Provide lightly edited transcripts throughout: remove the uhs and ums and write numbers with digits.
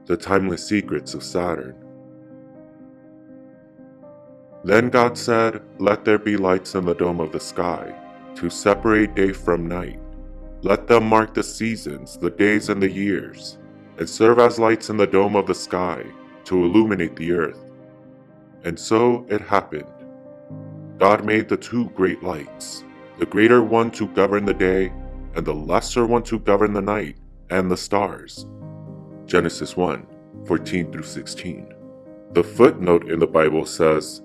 The Timeless Secrets of Saturn. Then God said, "Let there be lights in the dome of the sky, to separate day from night. Let them mark the seasons, the days and the years, and serve as lights in the dome of the sky, to illuminate the earth." And so it happened. God made the two great lights, the greater one to govern the day, and the lesser one to govern the night and the stars. Genesis 1:14-16. The footnote in the Bible says,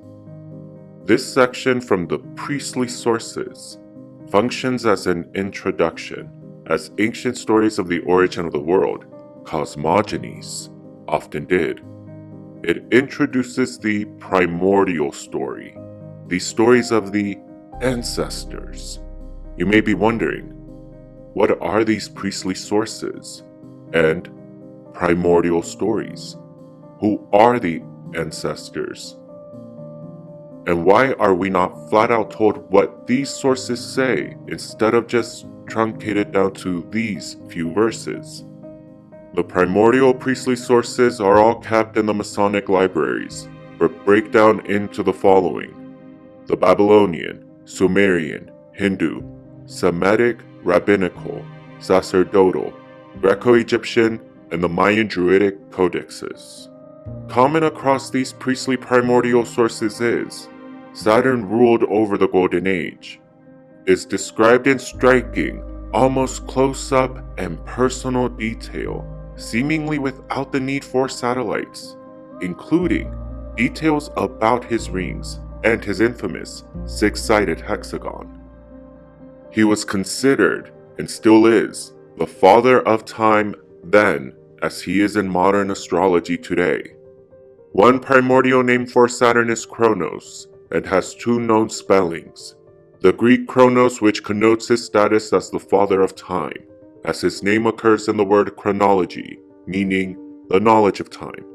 "This section from the priestly sources functions as an introduction, as ancient stories of the origin of the world, cosmogonies, often did. It introduces the primordial story, the stories of the ancestors." You may be wondering, what are these priestly sources and primordial stories? Who are the ancestors? And why are we not flat out told what these sources say instead of just truncated down to these few verses? The primordial priestly sources are all kept in the Masonic libraries, but break down into the following: the Babylonian, Sumerian, Hindu, Semitic, Rabbinical, Sacerdotal, Greco-Egyptian, and the Mayan Druidic codexes. Common across these priestly primordial sources is Saturn ruled over the Golden Age, is described in striking, almost close-up and personal detail, seemingly without the need for satellites, including details about his rings and his infamous six-sided hexagon. He was considered, and still is, the father of time then, as he is in modern astrology today. One primordial name for Saturn is Kronos, and has two known spellings. The Greek Kronos, which connotes his status as the father of time, as his name occurs in the word chronology, meaning the knowledge of time.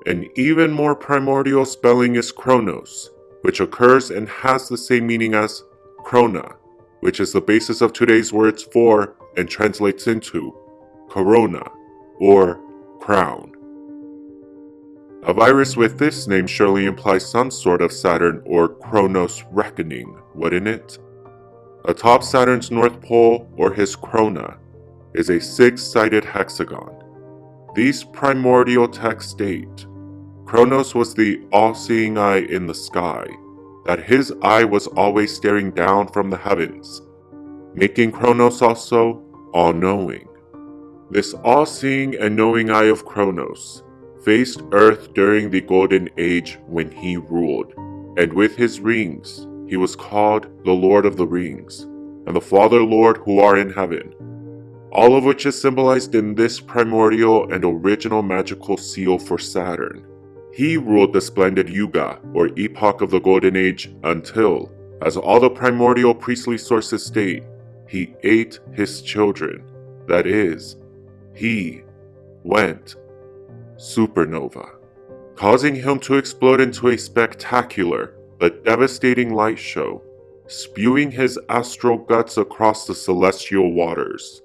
An even more primordial spelling is Kronos, which occurs and has the same meaning as Krona, which is the basis of today's words for and translates into corona or crown. A virus with this name surely implies some sort of Saturn or Kronos reckoning, wouldn't it? Atop Saturn's North Pole, or his corona, is a six-sided hexagon. These primordial texts state, Kronos was the all-seeing eye in the sky, that his eye was always staring down from the heavens, making Kronos also all-knowing. This all-seeing and knowing eye of Kronos faced Earth during the Golden Age when he ruled, and with his rings he was called the Lord of the Rings, and the Father Lord who are in heaven, all of which is symbolized in this primordial and original magical seal for Saturn. He ruled the splendid Yuga, or epoch of the Golden Age, until, as all the primordial priestly sources state, he ate his children. That is, he went supernova, causing him to explode into a spectacular but devastating light show, spewing his astral guts across the celestial waters.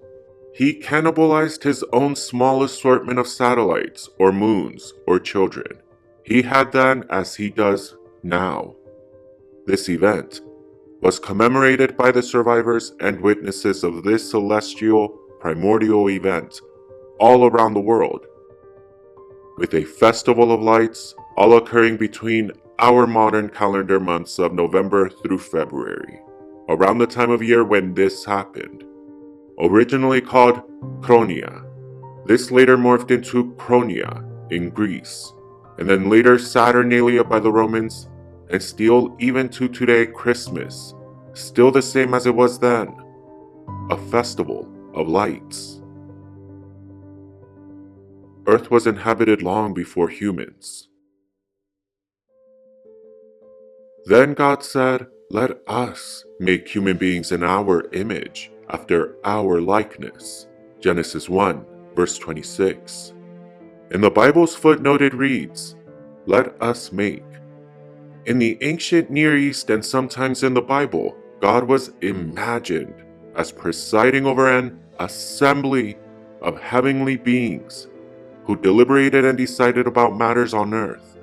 He cannibalized his own small assortment of satellites, or moons, or children. He had then as he does now. This event was commemorated by the survivors and witnesses of this celestial primordial event all around the world, with a festival of lights all occurring between our modern calendar months of November through February, around the time of year when this happened. Originally called Chronia, this later morphed into Chronia in Greece, and then later Saturnalia by the Romans, and still even to today Christmas, still the same as it was then, a festival of lights. Earth was inhabited long before humans. Then God said, "Let us make human beings in our image, after our likeness." Genesis 1, verse 26. In the Bible's footnote it reads, "Let us make." In the ancient Near East and sometimes in the Bible, God was imagined as presiding over an assembly of heavenly beings who deliberated and decided about matters on earth.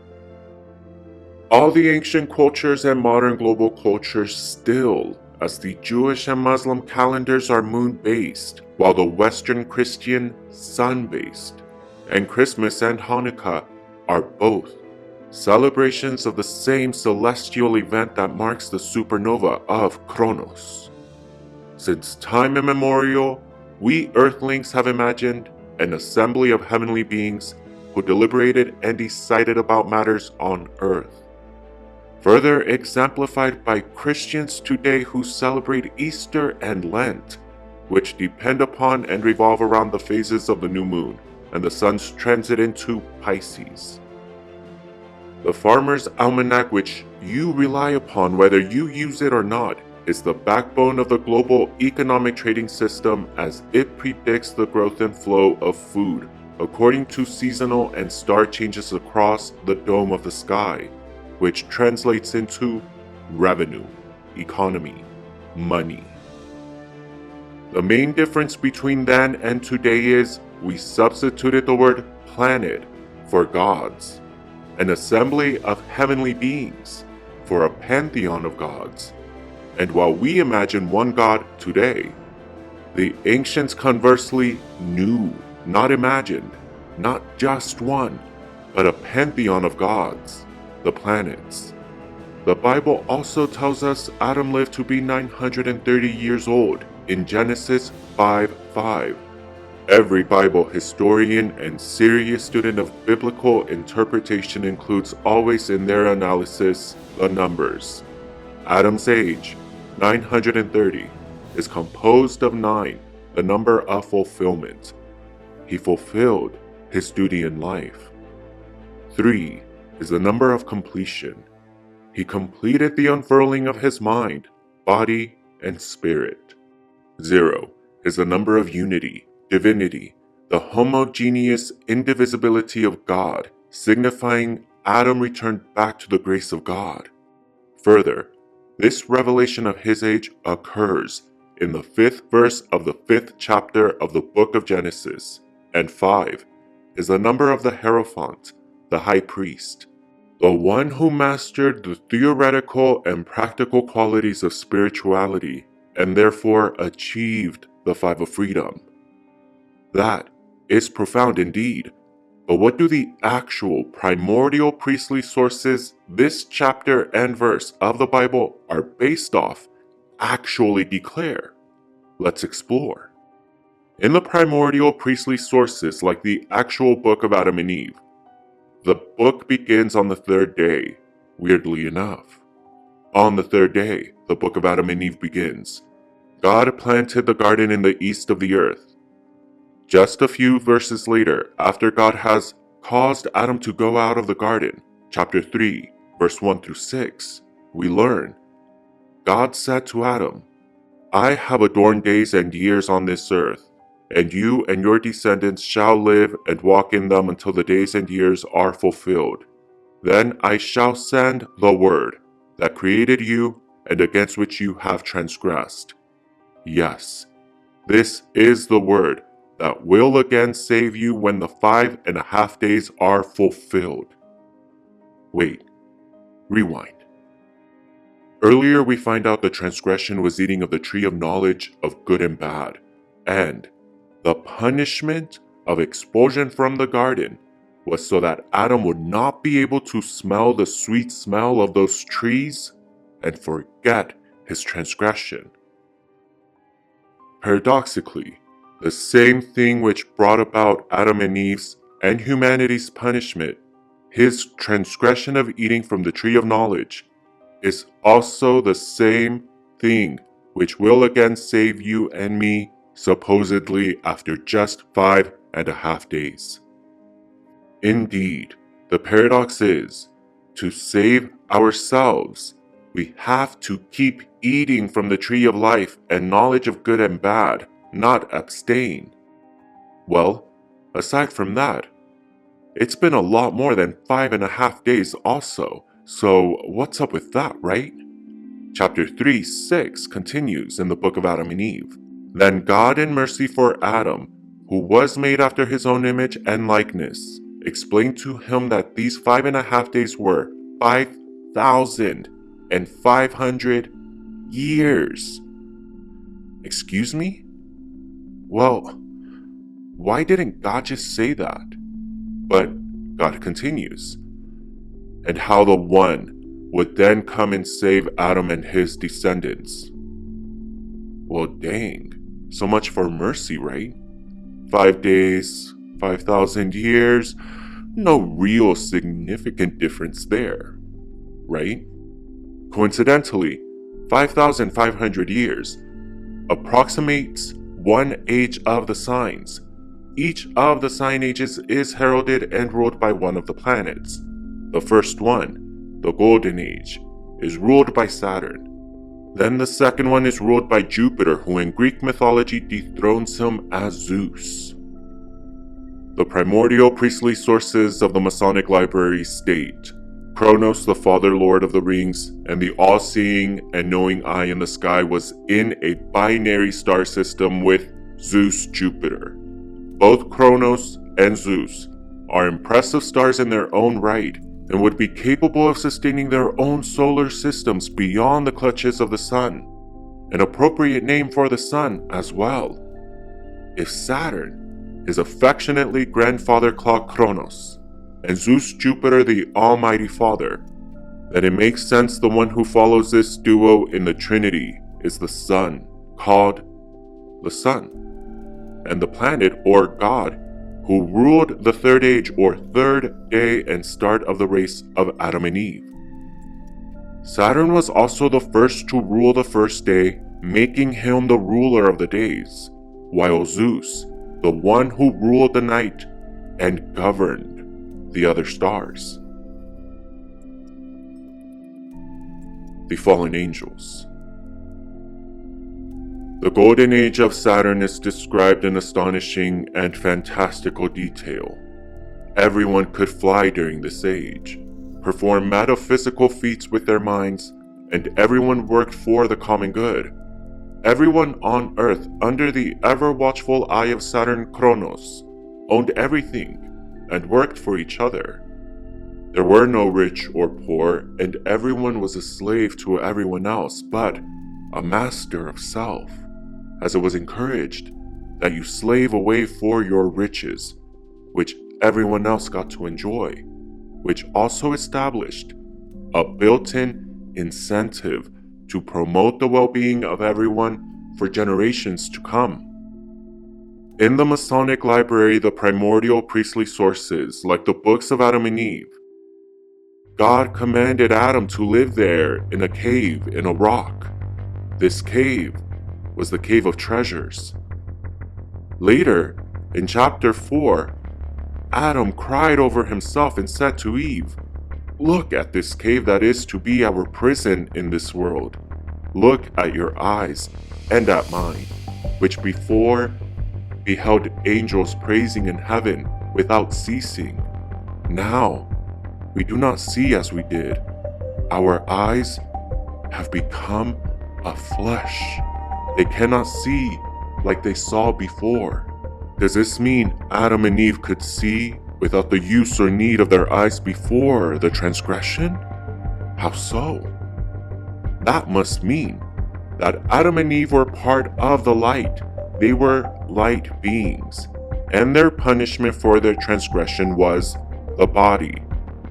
All the ancient cultures and modern global cultures still, as the Jewish and Muslim calendars are moon-based, while the Western Christian sun-based, and Christmas and Hanukkah are both celebrations of the same celestial event that marks the supernova of Kronos. Since time immemorial, we Earthlings have imagined an assembly of heavenly beings who deliberated and decided about matters on earth. Further exemplified by Christians today who celebrate Easter and Lent, which depend upon and revolve around the phases of the new moon and the sun's transit into Pisces. The Farmer's Almanac, which you rely upon whether you use it or not, is the backbone of the global economic trading system as it predicts the growth and flow of food according to seasonal and star changes across the dome of the sky, which translates into revenue, economy, money. The main difference between then and today is we substituted the word planet for gods, an assembly of heavenly beings for a pantheon of gods. And while we imagine one God today, the ancients conversely knew, not imagined, not just one, but a pantheon of gods, the planets. The Bible also tells us Adam lived to be 930 years old in Genesis 5:5. Every Bible historian and serious student of biblical interpretation includes always in their analysis the numbers. Adam's age, 930, is composed of 9, the number of fulfillment. He fulfilled his duty in life. 3 is the number of completion. He completed the unfurling of his mind, body, and spirit. 0 is the number of unity, divinity, the homogeneous indivisibility of God, signifying Adam returned back to the grace of God. Further, this revelation of his age occurs in the 5th verse of the 5th chapter of the book of Genesis, and 5 is the number of the Hierophant, the high priest, the one who mastered the theoretical and practical qualities of spirituality and therefore achieved the 5 of freedom. That is profound indeed, but what do the actual primordial priestly sources this chapter and verse of the Bible are based off actually declare? Let's explore. In the primordial priestly sources, like the actual book of Adam and Eve, the book begins on the 3rd day, weirdly enough. On the 3rd day, the book of Adam and Eve begins. God planted the garden in the east of the earth. Just a few verses later, after God has caused Adam to go out of the garden, chapter 3, verse 1 through 6, we learn, God said to Adam, I have adorned days and years on this earth, and you and your descendants shall live and walk in them until the days and years are fulfilled. Then I shall send the word that created you and against which you have transgressed. Yes, this is the word that will again save you when the 5.5 days are fulfilled. Wait, rewind. Earlier we find out the transgression was eating of the tree of knowledge of good and bad, and the punishment of expulsion from the garden was so that Adam would not be able to smell the sweet smell of those trees and forget his transgression. Paradoxically, the same thing which brought about Adam and Eve's and humanity's punishment, his transgression of eating from the tree of knowledge, is also the same thing which will again save you and me, supposedly after just 5.5 days. Indeed, the paradox is, to save ourselves, we have to keep eating from the tree of life and knowledge of good and bad, not abstain. Well, aside from that, it's been a lot more than 5.5 days also, so what's up with that, right? Chapter 3:6 continues in the book of Adam and Eve. Then God in mercy for Adam who was made after his own image and likeness, explained to him that these 5.5 days were 5,500 years. Excuse me? Well, why didn't God just say that? But God continues, and how the one would then come and save Adam and his descendants. Well, dang, so much for mercy, right? 5 days, 5,000 years, no real significant difference there, right? Coincidentally, 5,500 years approximates one age of the signs. Each of the sign ages is heralded and ruled by one of the planets. The first one, the Golden Age, is ruled by Saturn. Then the second one is ruled by Jupiter, who in Greek mythology dethrones him as Zeus. The primordial priestly sources of the Masonic library state Kronos, the Father Lord of the Rings, and the all-seeing and knowing eye in the sky was in a binary star system with Zeus Jupiter. Both Kronos and Zeus are impressive stars in their own right and would be capable of sustaining their own solar systems beyond the clutches of the sun, an appropriate name for the sun as well. If Saturn, his affectionately grandfather clock Kronos, and Zeus Jupiter the Almighty Father, then it makes sense the one who follows this duo in the Trinity is the Sun, called the Sun, and the planet or God who ruled the third age or third day and start of the race of Adam and Eve. Saturn was also the first to rule the first day, making him the ruler of the days, while Zeus, the one who ruled the night and governed the other stars. The fallen angels. The golden age of Saturn is described in astonishing and fantastical detail. Everyone could fly during this age, perform metaphysical feats with their minds, and everyone worked for the common good. Everyone on Earth, under the ever-watchful eye of Saturn Kronos, owned everything and worked for each other. There were no rich or poor, and everyone was a slave to everyone else, but a master of self, as it was encouraged that you slave away for your riches, which everyone else got to enjoy, which also established a built-in incentive to promote the well-being of everyone for generations to come. In the Masonic library, the primordial priestly sources, like the books of Adam and Eve, God commanded Adam to live there in a cave in a rock. This cave was the Cave of Treasures. Later, in chapter 4, Adam cried over himself and said to Eve, "Look at this cave that is to be our prison in this world. Look at your eyes and at mine, which before beheld angels praising in heaven without ceasing. Now we do not see as we did. Our eyes have become a flesh. They cannot see like they saw before." Does this mean Adam and Eve could see without the use or need of their eyes before the transgression? How so? That must mean that Adam and Eve were part of the light. They were light beings, and their punishment for their transgression was the body.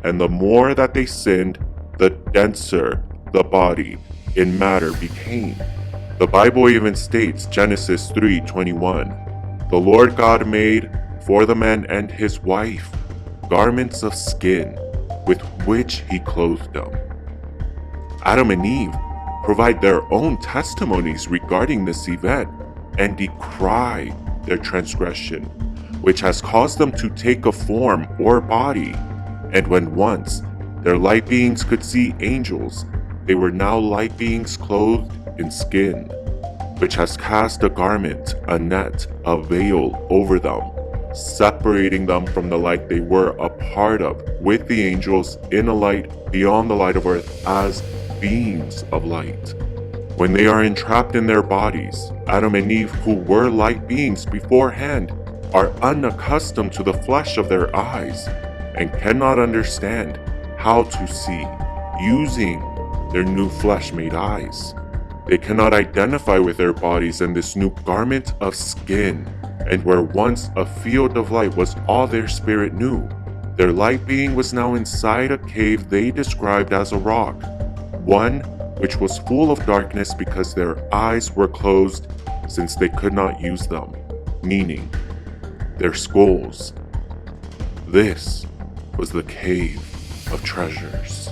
And the more that they sinned, the denser the body in matter became. The Bible even states, Genesis 3:21, "The Lord God made for the man and his wife garments of skin with which he clothed them." Adam and Eve provide their own testimonies regarding this event and decry their transgression, which has caused them to take a form or body. And when once their light beings could see angels, they were now light beings clothed in skin, which has cast a garment, a net, a veil over them, separating them from the light they were a part of with the angels in a light beyond the light of earth as beings of light. When they are entrapped in their bodies, Adam and Eve, who were light beings beforehand, are unaccustomed to the flesh of their eyes and cannot understand how to see using their new flesh-made eyes. They cannot identify with their bodies in this new garment of skin, and where once a field of light was all their spirit knew, their light being was now inside a cave they described as a rock, one which was full of darkness because their eyes were closed since they could not use them, meaning their skulls. This was the cave of treasures.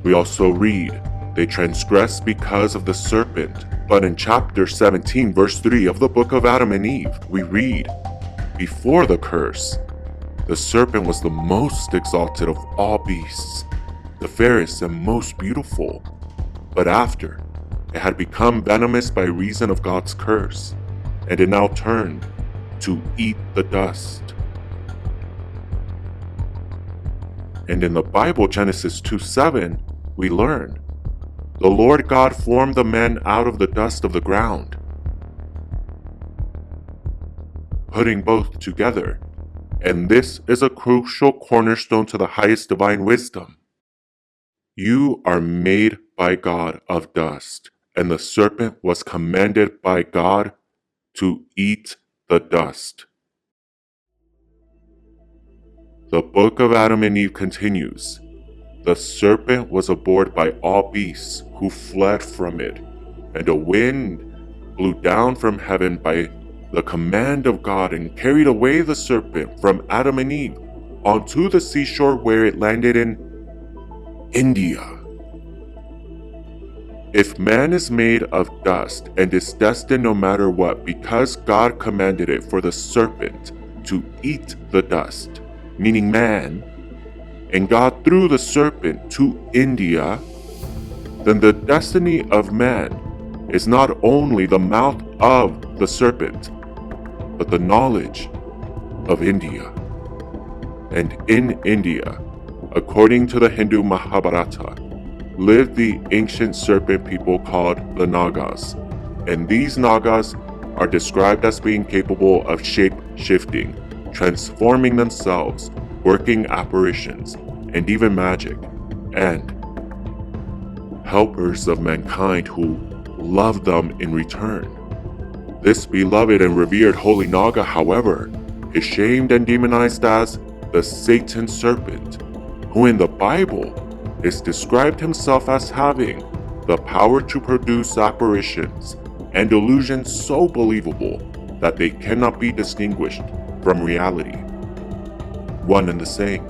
We also read, they transgressed because of the serpent. But in chapter 17, verse 3 of the book of Adam and Eve, we read, before the curse, the serpent was the most exalted of all beasts, the fairest and most beautiful. But after, it had become venomous by reason of God's curse, and it now turned to eat the dust. And in the Bible, Genesis 2:7, we learn, the Lord God formed the man out of the dust of the ground, putting both together. And this is a crucial cornerstone to the highest divine wisdom. You are made by God of dust, and the serpent was commanded by God to eat the dust. The book of Adam and Eve continues. The serpent was abhorred by all beasts who fled from it, and a wind blew down from heaven by the command of God and carried away the serpent from Adam and Eve onto the seashore where it landed in India. If man is made of dust and is destined no matter what because God commanded it for the serpent to eat the dust, meaning man, and God threw the serpent to India, then the destiny of man is not only the mouth of the serpent, but the knowledge of India. And in India, according to the Hindu Mahabharata, lived the ancient serpent people called the Nagas, and these Nagas are described as being capable of shape-shifting, transforming themselves, working apparitions, and even magic, and helpers of mankind who love them in return. This beloved and revered holy Naga, however, is shamed and demonized as the Satan serpent, who in the Bible is described himself as having the power to produce apparitions and illusions so believable that they cannot be distinguished from reality. One and the same.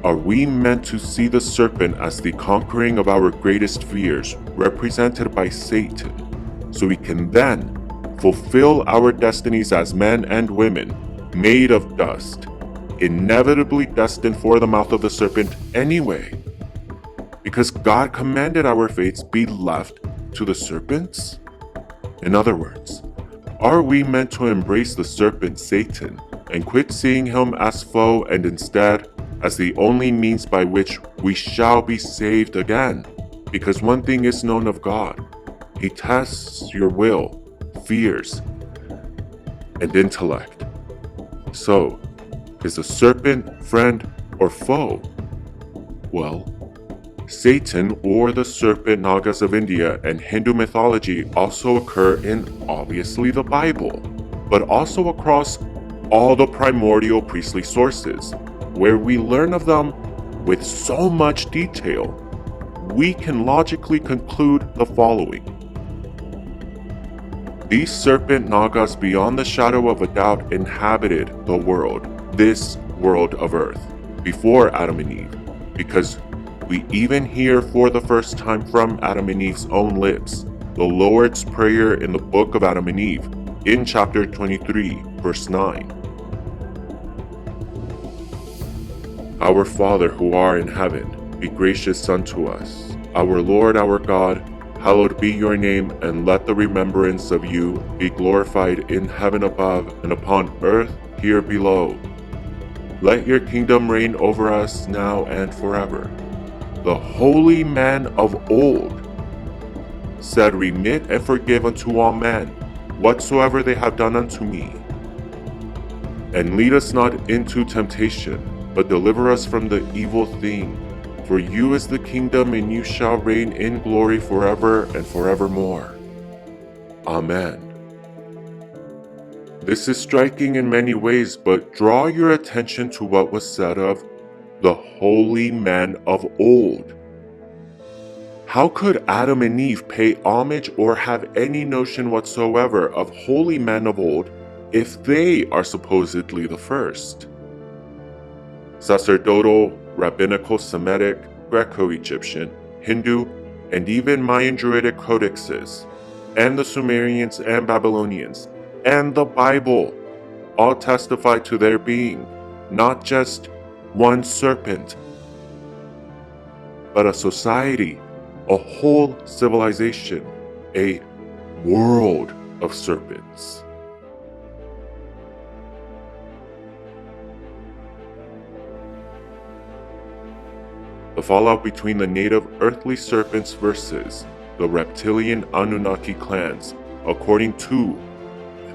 Are we meant to see the serpent as the conquering of our greatest fears, represented by Satan, so we can then fulfill our destinies as men and women, made of dust, inevitably destined for the mouth of the serpent anyway? Because God commanded our fates be left to the serpents? In other words, are we meant to embrace the serpent Satan and quit seeing him as foe and instead as the only means by which we shall be saved again? Because one thing is known of God, He tests your will, fears, and intellect. So, is the serpent friend or foe? Well, Satan or the serpent Nagas of India and Hindu mythology also occur in obviously the Bible, but also across all the primordial priestly sources, where we learn of them with so much detail, we can logically conclude the following. These serpent Nagas beyond the shadow of a doubt inhabited the world, this world of earth, before Adam and Eve, because we even hear for the first time from Adam and Eve's own lips the Lord's Prayer in the book of Adam and Eve, in chapter 23, verse 9. Our Father who art in heaven, be gracious unto us. Our Lord, our God, hallowed be your name, and let the remembrance of you be glorified in heaven above and upon earth here below. Let your kingdom reign over us now and forever. The holy man of old said, remit and forgive unto all men, whatsoever they have done unto me. And lead us not into temptation, but deliver us from the evil thing. For you is the kingdom, and you shall reign in glory forever and forevermore. Amen. This is striking in many ways, but draw your attention to what was said of the holy men of old. How could Adam and Eve pay homage or have any notion whatsoever of holy men of old if they are supposedly the first? Sacerdotal, rabbinical, Semitic, Greco-Egyptian, Hindu, and even Mayan Druidic codexes, and the Sumerians and Babylonians, and the Bible all testify to there being not just one serpent, but a society, a whole civilization, a world of serpents. The fallout between the native earthly serpents versus the reptilian Anunnaki clans, according to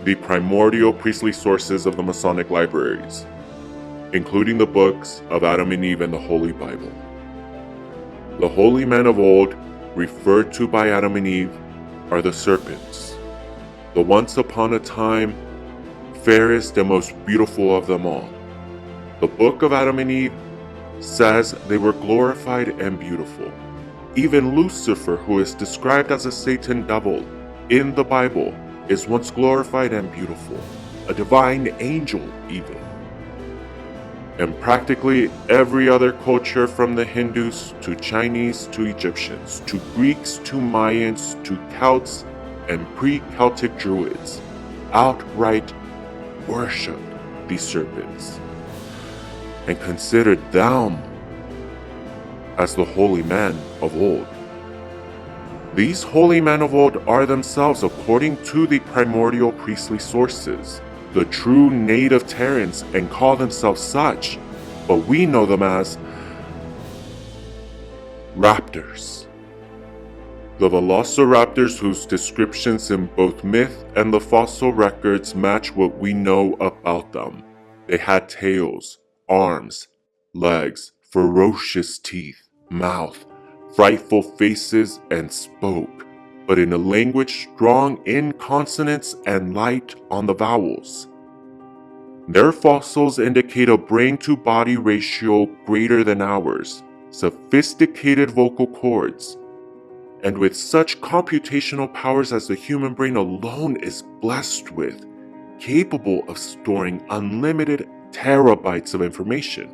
the primordial priestly sources of the Masonic libraries, including the books of Adam and Eve and the Holy Bible. The holy men of old, referred to by Adam and Eve, are the serpents, the once upon a time fairest and most beautiful of them all. The book of Adam and Eve says they were glorified and beautiful. Even Lucifer, who is described as a Satan devil in the Bible, is once glorified and beautiful, a divine angel even. And practically every other culture, from the Hindus to Chinese to Egyptians to Greeks to Mayans to Celts and pre-Celtic Druids, outright worshiped these serpents and considered them as the holy men of old. These holy men of old are themselves, according to the primordial priestly sources, the true native Terrans, and call themselves such, but we know them as raptors. The velociraptors, whose descriptions in both myth and the fossil records match what we know about them. They had tails, arms, legs, ferocious teeth, mouth, frightful faces, and spoke, but in a language strong in consonants and light on the vowels. Their fossils indicate a brain-to-body ratio greater than ours, sophisticated vocal cords, and with such computational powers as the human brain alone is blessed with, capable of storing unlimited terabytes of information.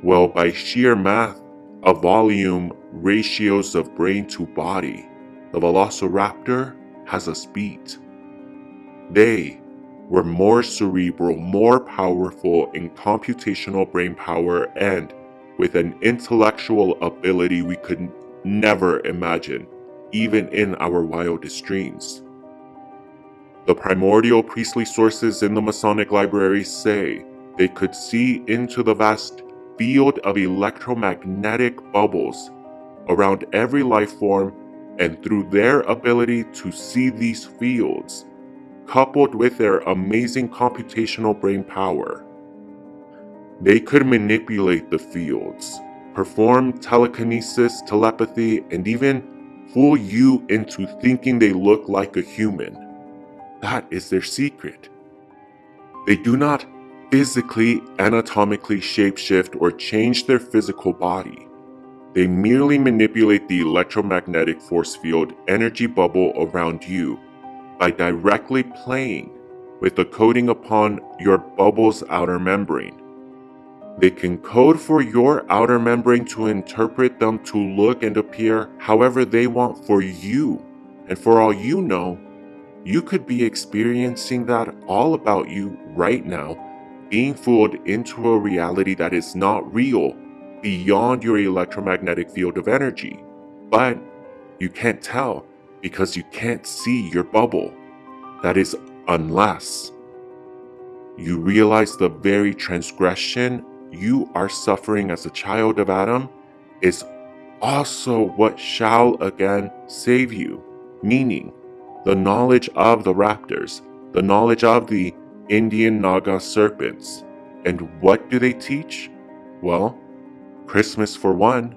Well, by sheer math of volume ratios of brain to body, the velociraptor has us beat. They were more cerebral, more powerful in computational brain power, and with an intellectual ability we could never imagine, even in our wildest dreams. The primordial priestly sources in the Masonic library say they could see into the vast field of electromagnetic bubbles around every life form, and through their ability to see these fields, coupled with their amazing computational brain power, they could manipulate the fields, perform telekinesis, telepathy, and even fool you into thinking they look like a human. That is their secret. They do not physically, anatomically shapeshift or change their physical body. They merely manipulate the electromagnetic force field energy bubble around you by directly playing with the coating upon your bubble's outer membrane. They can code for your outer membrane to interpret them to look and appear however they want for you, and for all you know, you could be experiencing that all about you right now, being fooled into a reality that is not real beyond your electromagnetic field of energy. But you can't tell because you can't see your bubble. That is, unless you realize the very transgression you are suffering as a child of Adam is also what shall again save you, meaning the knowledge of the raptors, the knowledge of the Indian Naga serpents. And what do they teach? Well, Christmas for one.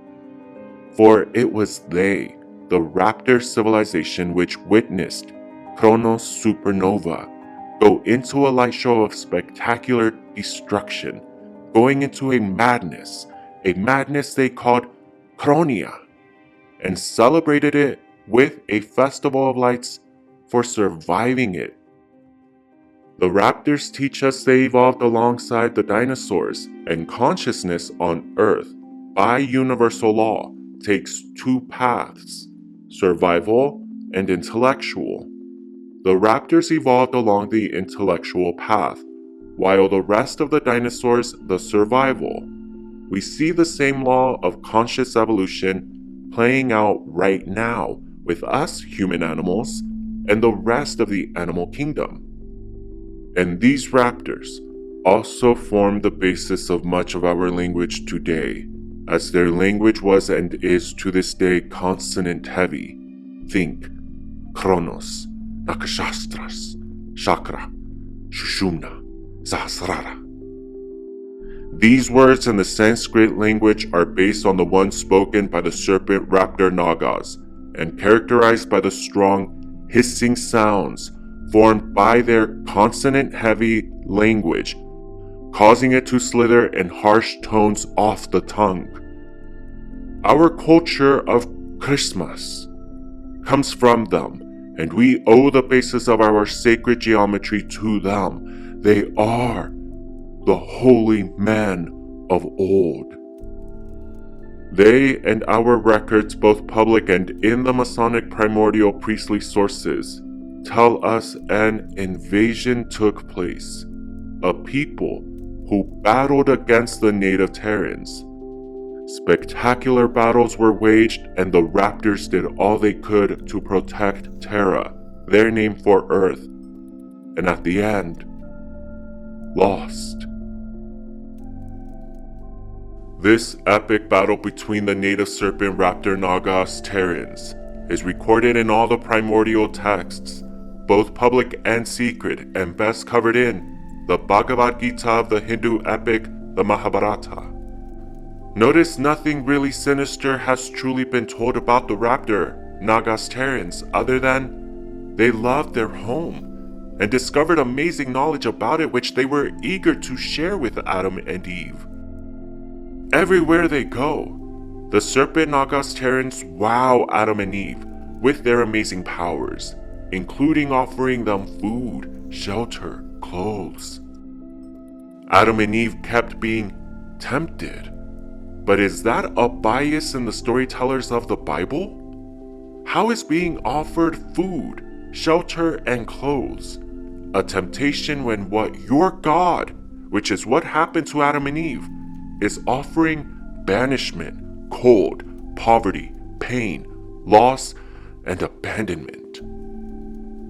For it was they, the raptor civilization, which witnessed Kronos supernova go into a light show of spectacular destruction, going into a madness they called Kronia, and celebrated it with a festival of lights for surviving it. The raptors teach us they evolved alongside the dinosaurs, and consciousness on Earth, by universal law, takes two paths: survival and intellectual. The raptors evolved along the intellectual path, while the rest of the dinosaurs the survival. We see the same law of conscious evolution playing out right now with us human animals and the rest of the animal kingdom. And these raptors also form the basis of much of our language today, as their language was and is to this day consonant heavy. Think Kronos, Nakshastras, Chakra, Shushumna, Sahasrara. These words in the Sanskrit language are based on the ones spoken by the serpent raptor Nagas and characterized by the strong hissing sounds formed by their consonant-heavy language, causing it to slither in harsh tones off the tongue. Our culture of Christmas comes from them, and we owe the basis of our sacred geometry to them. They are the holy men of old. They and our records, both public and in the Masonic primordial priestly sources, tell us an invasion took place, a people who battled against the native Terrans. Spectacular battles were waged, and the raptors did all they could to protect Terra, their name for Earth, and at the end, lost. This epic battle between the native serpent raptor Nagas Terrans is recorded in all the primordial texts, both public and secret, and best covered in the Bhagavad Gita of the Hindu epic, the Mahabharata. Notice nothing really sinister has truly been told about the raptor Nagas Terrans other than they loved their home and discovered amazing knowledge about it which they were eager to share with Adam and Eve. Everywhere they go, the serpent Nagas Terrans wow Adam and Eve with their amazing powers, including offering them food, shelter, clothes. Adam and Eve kept being tempted. But is that a bias in the storytellers of the Bible? How is being offered food, shelter, and clothes a temptation when what your God, which is what happened to Adam and Eve, is offering banishment, cold, poverty, pain, loss, and abandonment?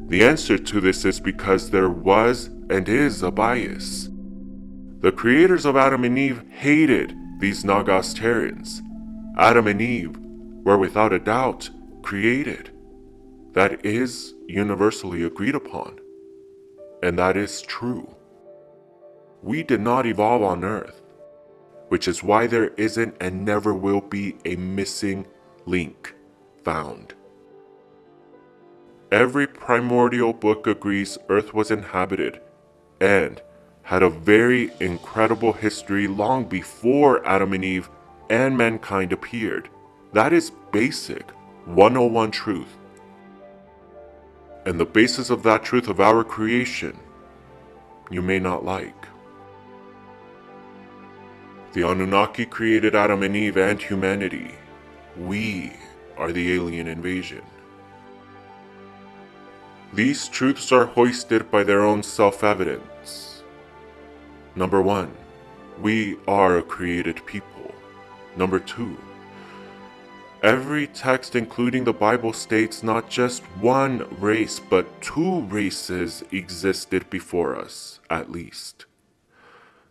The answer to this is because there was and is a bias. The creators of Adam and Eve hated these Nagas Terrans. Adam and Eve were without a doubt created. That is universally agreed upon. And that is true. We did not evolve on Earth, which is why there isn't and never will be a missing link found. Every primordial book agrees Earth was inhabited and had a very incredible history long before Adam and Eve and mankind appeared. That is basic 101 truth. And the basis of that truth of our creation, you may not like. The Anunnaki created Adam and Eve and humanity. We are the alien invasion. These truths are hoisted by their own self-evidence. Number 1, we are a created people. Number 2, every text including the Bible states not just one race but 2 races existed before us, at least.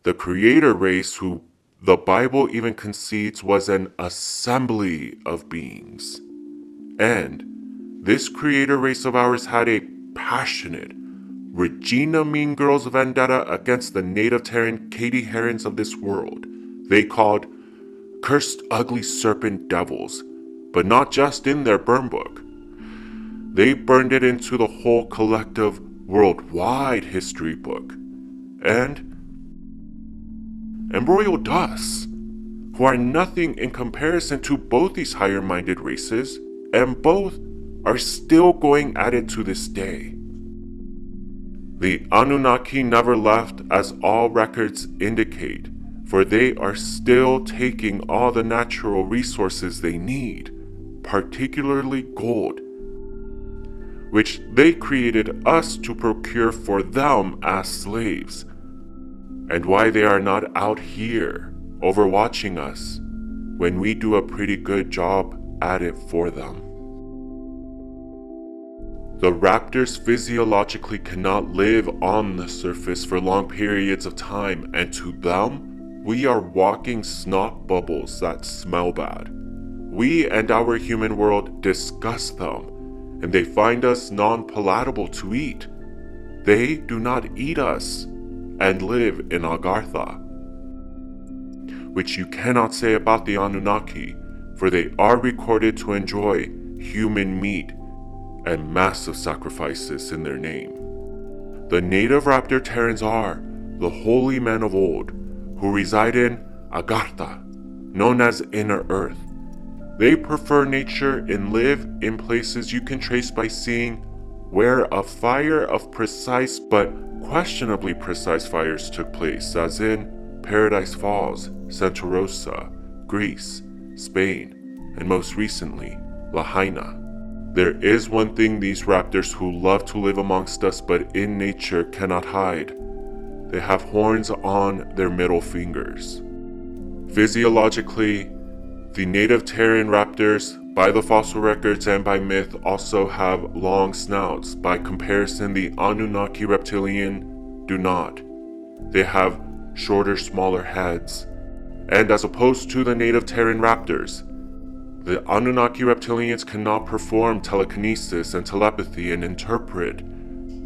The creator race, who the Bible even concedes was an assembly of beings, and this creator race of ours had a passionate, Regina Mean Girls vendetta against the native Terran Katie Herons of this world. They called cursed ugly serpent devils, but not just in their burn book. They burned it into the whole collective worldwide history book. And embroiled us, who are nothing in comparison to both these higher-minded races, and both are still going at it to this day. The Anunnaki never left, as all records indicate, for they are still taking all the natural resources they need, particularly gold, which they created us to procure for them as slaves, and why they are not out here overwatching us when we do a pretty good job at it for them. The raptors physiologically cannot live on the surface for long periods of time, and to them, we are walking snot bubbles that smell bad. We and our human world disgust them, and they find us non-palatable to eat. They do not eat us and live in Agartha, which you cannot say about the Anunnaki, for they are recorded to enjoy human meat and massive sacrifices in their name. The native raptor Terrans are the holy men of old, who reside in Agartha, known as Inner Earth. They prefer nature and live in places you can trace by seeing where a fire of precise but questionably precise fires took place, as in Paradise Falls, Santa Rosa, Greece, Spain, and most recently, Lahaina. There is one thing these raptors who love to live amongst us but in nature cannot hide. They have horns on their middle fingers. Physiologically, the native Terran raptors, by the fossil records and by myth, also have long snouts. By comparison, the Anunnaki reptilian do not. They have shorter, smaller heads. And as opposed to the native Terran raptors, the Anunnaki reptilians cannot perform telekinesis and telepathy and interpret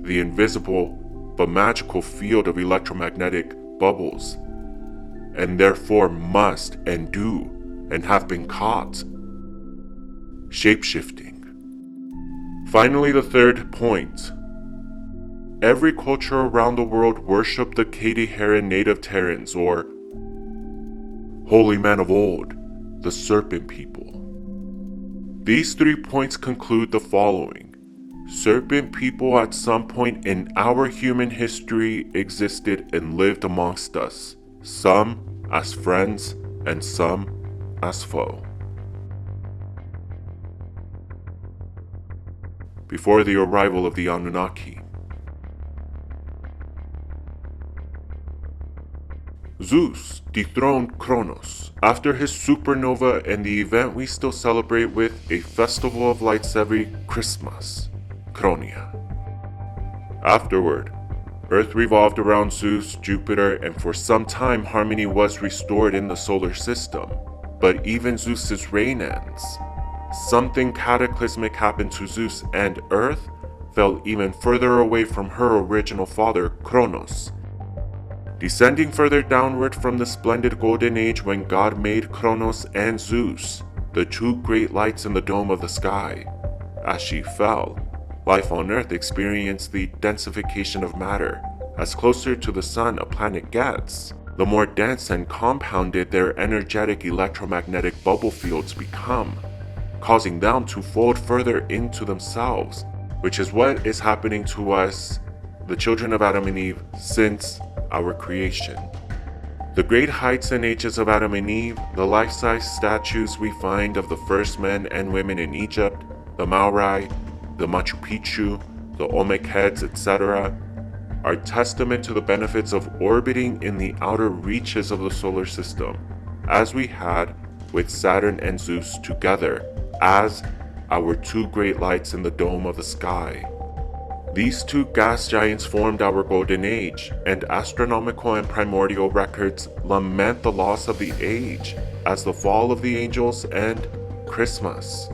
the invisible but magical field of electromagnetic bubbles, and therefore must and do and have been caught shape-shifting. Finally, the third point. Every culture around the world worship the Katie Heron native Terrans, or holy men of old, the serpent people. These 3 points conclude the following. Serpent people at some point in our human history existed and lived amongst us, some as friends and some as foe. Before the arrival of the Anunnaki, Zeus dethroned Kronos after his supernova and the event we still celebrate with a festival of lights every Christmas, Kronia. Afterward, Earth revolved around Zeus, Jupiter, and for some time harmony was restored in the solar system. But even Zeus's reign ends. Something cataclysmic happened to Zeus, and Earth fell even further away from her original father, Kronos, descending further downward from the splendid golden age when God made Kronos and Zeus, the two great lights in the dome of the sky. As she fell, life on Earth experienced the densification of matter. As closer to the sun a planet gets, the more dense and compounded their energetic electromagnetic bubble fields become, causing them to fold further into themselves, which is what is happening to us, the children of Adam and Eve, since our creation. The great heights and ages of Adam and Eve, the life-size statues we find of the first men and women in Egypt, the Maori, the Machu Picchu, the Olmec heads, etc., are testament to the benefits of orbiting in the outer reaches of the solar system, as we had with Saturn and Zeus together as our two great lights in the dome of the sky. These two gas giants formed our golden age, and astronomical and primordial records lament the loss of the age as the fall of the angels and Christmas.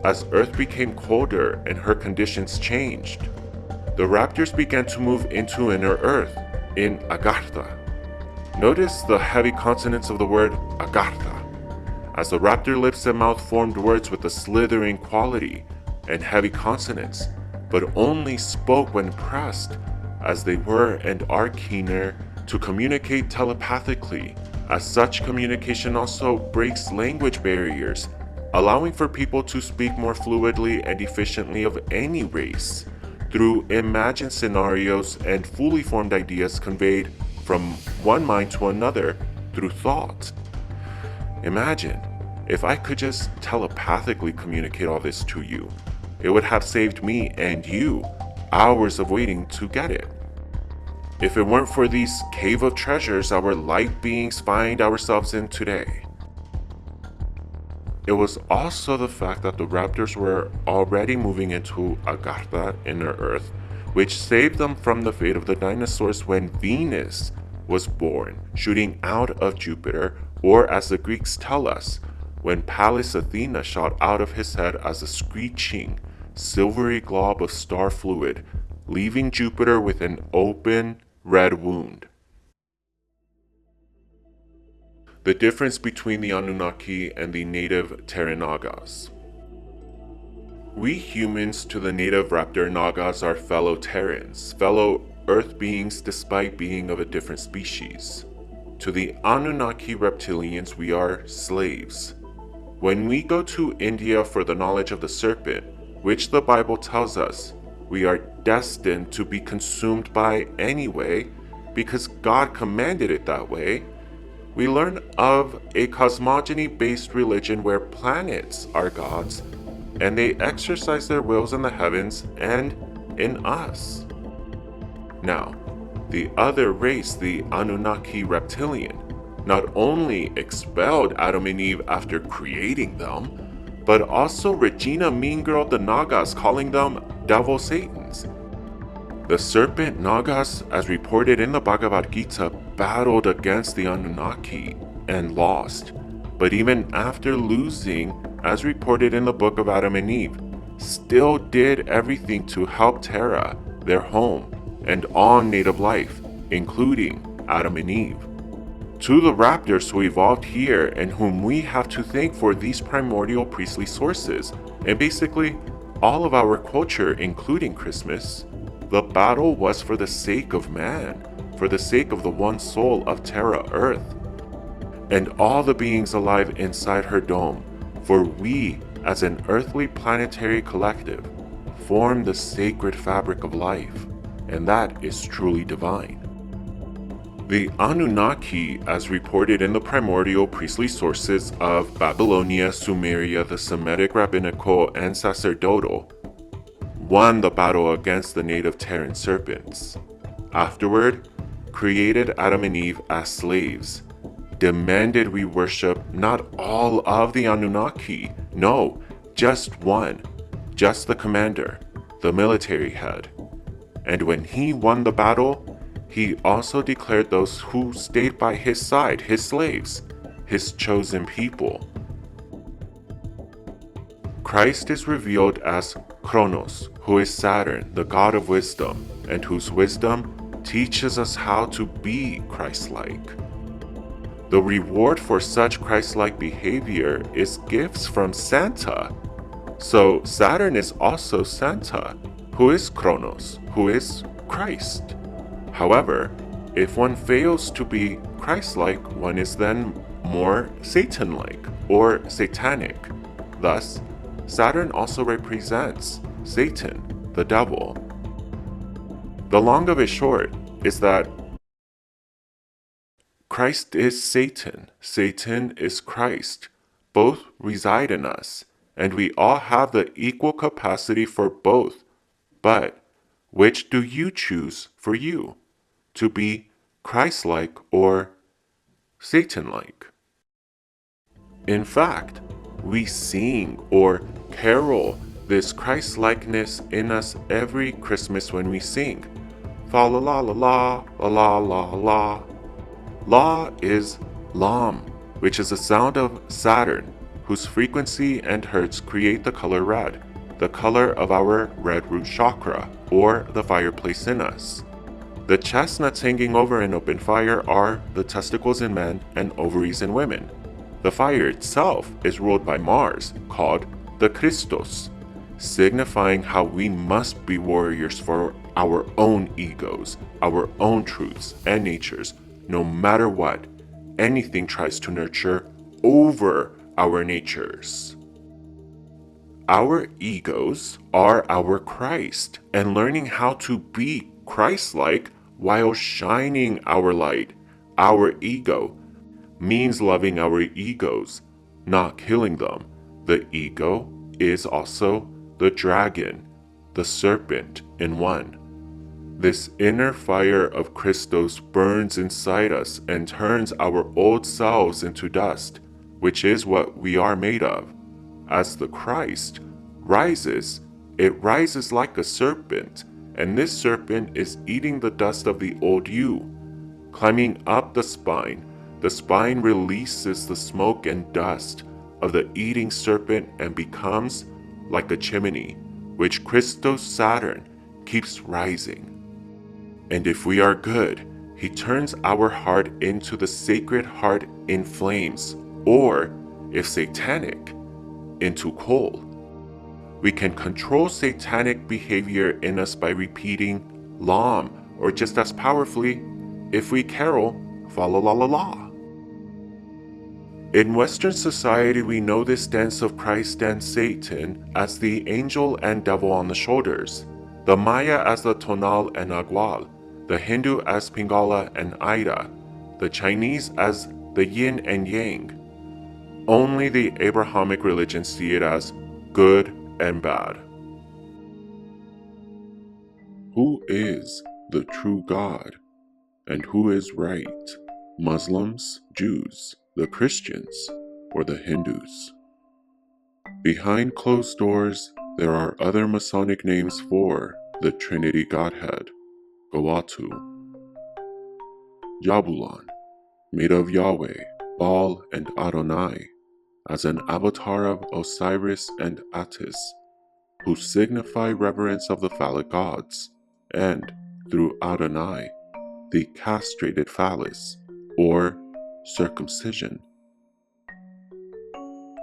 as Earth became colder and her conditions changed, the raptors began to move into inner Earth, in Agartha. Notice the heavy consonants of the word Agartha, as the raptor lips and mouth formed words with a slithering quality and heavy consonants, but only spoke when pressed, as they were and are keener to communicate telepathically, as such communication also breaks language barriers, allowing for people to speak more fluidly and efficiently of any race, through imagined scenarios and fully formed ideas conveyed from one mind to another through thought. Imagine if I could just telepathically communicate all this to you. It would have saved me and you hours of waiting to get it. If it weren't for these cave of treasures our light beings find ourselves in today. It was also the fact that the raptors were already moving into Agartha, inner Earth, which saved them from the fate of the dinosaurs when Venus was born, shooting out of Jupiter, or as the Greeks tell us, when Pallas Athena shot out of his head as a screeching, silvery glob of star fluid, leaving Jupiter with an open, red wound. The difference between the Anunnaki and the native Terran Nagas. We humans to the native raptor Nagas are fellow Terrans, fellow Earth beings despite being of a different species. To the Anunnaki reptilians we are slaves. When we go to India for the knowledge of the serpent, which the Bible tells us we are destined to be consumed by anyway, because God commanded it that way, we learn of a cosmogony-based religion where planets are gods, and they exercise their wills in the heavens and in us. Now, the other race, the Anunnaki reptilian, not only expelled Adam and Eve after creating them, but also Regina Mean Girl the Nagas, calling them devil Satans. The serpent Nagas, as reported in the Bhagavad Gita, battled against the Anunnaki and lost, but even after losing, as reported in the book of Adam and Eve, still did everything to help Terra, their home, and all native life, including Adam and Eve. To the raptors who evolved here and whom we have to thank for these primordial priestly sources, and basically all of our culture, including Christmas, the battle was for the sake of man, for the sake of the one soul of Terra Earth, and all the beings alive inside her dome, for we, as an earthly planetary collective, form the sacred fabric of life, and that is truly divine. The Anunnaki, as reported in the primordial priestly sources of Babylonia, Sumeria, the Semitic, rabbinical, and sacerdotal, won the battle against the native Terran serpents. Afterward, created Adam and Eve as slaves, demanded we worship not all of the Anunnaki, no, just one, just the commander, the military head. And when he won the battle, he also declared those who stayed by his side his slaves, his chosen people. Christ is revealed as Kronos, who is Saturn, the god of wisdom, and whose wisdom teaches us how to be Christ-like. The reward for such Christ-like behavior is gifts from Santa. So Saturn is also Santa, who is Kronos, who is Christ. However, if one fails to be Christ-like, one is then more Satan-like or satanic. Thus, Saturn also represents Satan, the devil. The long of it short is that Christ is Satan, Satan is Christ. Both reside in us, and we all have the equal capacity for both. But which do you choose for you? To be Christ-like or Satan-like? In fact, we sing or carol this Christ-likeness in us every Christmas when we sing. Fa la la la la la la la. La is Lam, which is the sound of Saturn, whose frequency and hertz create the color red, the color of our red root chakra, or the fireplace in us. The chestnuts hanging over an open fire are the testicles in men and ovaries in women. The fire itself is ruled by Mars, called the Christos, signifying how we must be warriors for our own egos, our own truths and natures, no matter what anything tries to nurture over our natures. Our egos are our Christ, and learning how to be Christ-like while shining our light, our ego, means loving our egos, not killing them. The ego is also the dragon, the serpent in one. This inner fire of Christos burns inside us and turns our old selves into dust, which is what we are made of. As the Christ rises, it rises like a serpent, and this serpent is eating the dust of the old you. Climbing up the spine releases the smoke and dust of the eating serpent and becomes like a chimney, which Christos Saturn keeps rising. And if we are good, he turns our heart into the sacred heart in flames, or, if satanic, into coal. We can control satanic behavior in us by repeating Lam, or just as powerfully, if we carol, fa la la la la. In Western society, we know this dance of Christ and Satan as the angel and devil on the shoulders, the Maya as the Tonal and Nagual, the Hindu as Pingala and Ida, the Chinese as the Yin and Yang. Only the Abrahamic religions see it as good and bad. Who is the true God? And who is right? Muslims, Jews, the Christians, or the Hindus? Behind closed doors, there are other Masonic names for the Trinity Godhead: Goatu, Jabulan, made of Yahweh, Baal, and Adonai, as an avatar of Osiris and Attis, who signify reverence of the phallic gods, and, through Adonai, the castrated phallus, or circumcision,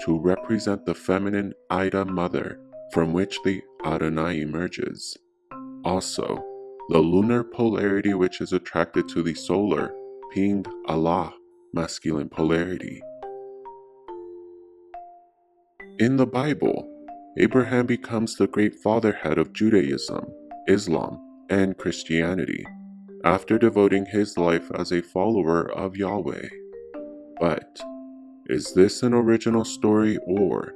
to represent the feminine Ida mother from which the Adonai emerges. Also, the lunar polarity which is attracted to the solar Ping Allah masculine polarity. In the Bible, Abraham becomes the great fatherhead of Judaism, Islam, and Christianity, after devoting his life as a follower of Yahweh. But is this an original story or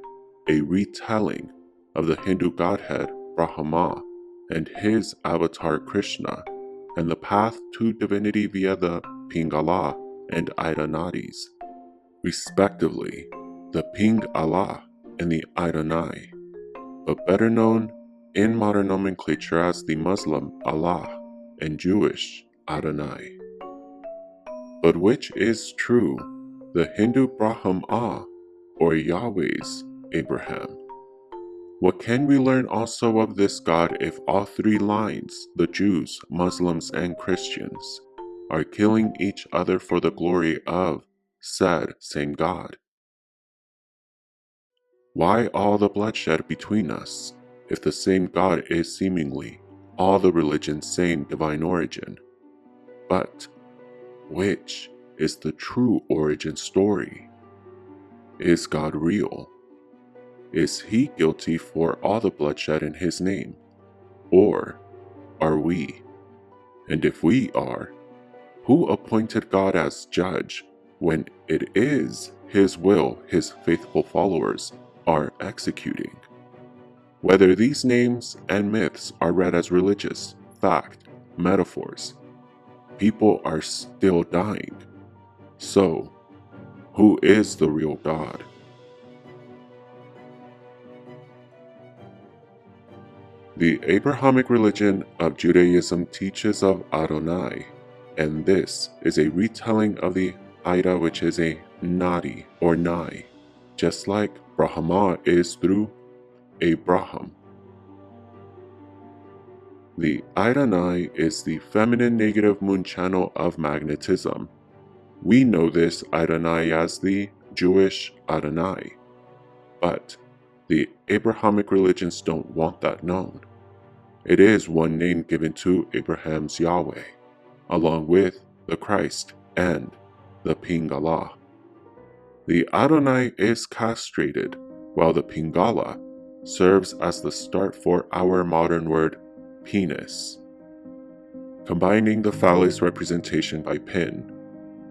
a retelling of the Hindu godhead Brahma and his avatar Krishna, and the path to divinity via the Pingala and Ida nadis, respectively, the Pingala and the Adonai, but better known in modern nomenclature as the Muslim Allah and Jewish Adonai? But which is true, the Hindu Brahma or Yahweh's Abraham? What can we learn also of this God if all three lines, the Jews, Muslims, and Christians, are killing each other for the glory of said same God? Why all the bloodshed between us, if the same God is seemingly all the religion's same divine origin? But which is the true origin story? Is God real? Is he guilty for all the bloodshed in his name? Or are we? And if we are, who appointed God as judge when it is his will his faithful followers are executing? Whether these names and myths are read as religious, fact, metaphors, people are still dying. So, who is the real God? The Abrahamic religion of Judaism teaches of Adonai, and this is a retelling of the Ida, which is a Nadi or Nai, just like Brahma is through Abraham. The Adonai is the feminine negative moon channel of magnetism. We know this Adonai as the Jewish Adonai, but the Abrahamic religions don't want that known. It is one name given to Abraham's Yahweh, along with the Christ and the Pingala. The Adonai is castrated, while the Pingala serves as the start for our modern word penis, combining the phallus representation by Pin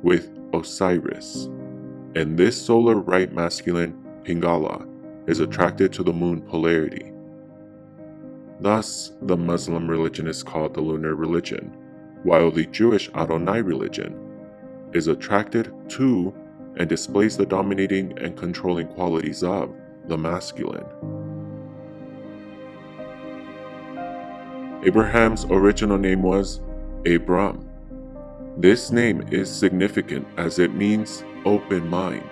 with Osiris, and this solar right masculine Pingala is attracted to the moon polarity. Thus, the Muslim religion is called the lunar religion, while the Jewish Adonai religion is attracted to and displays the dominating and controlling qualities of the masculine. Abraham's original name was Abram. This name is significant as it means open mind,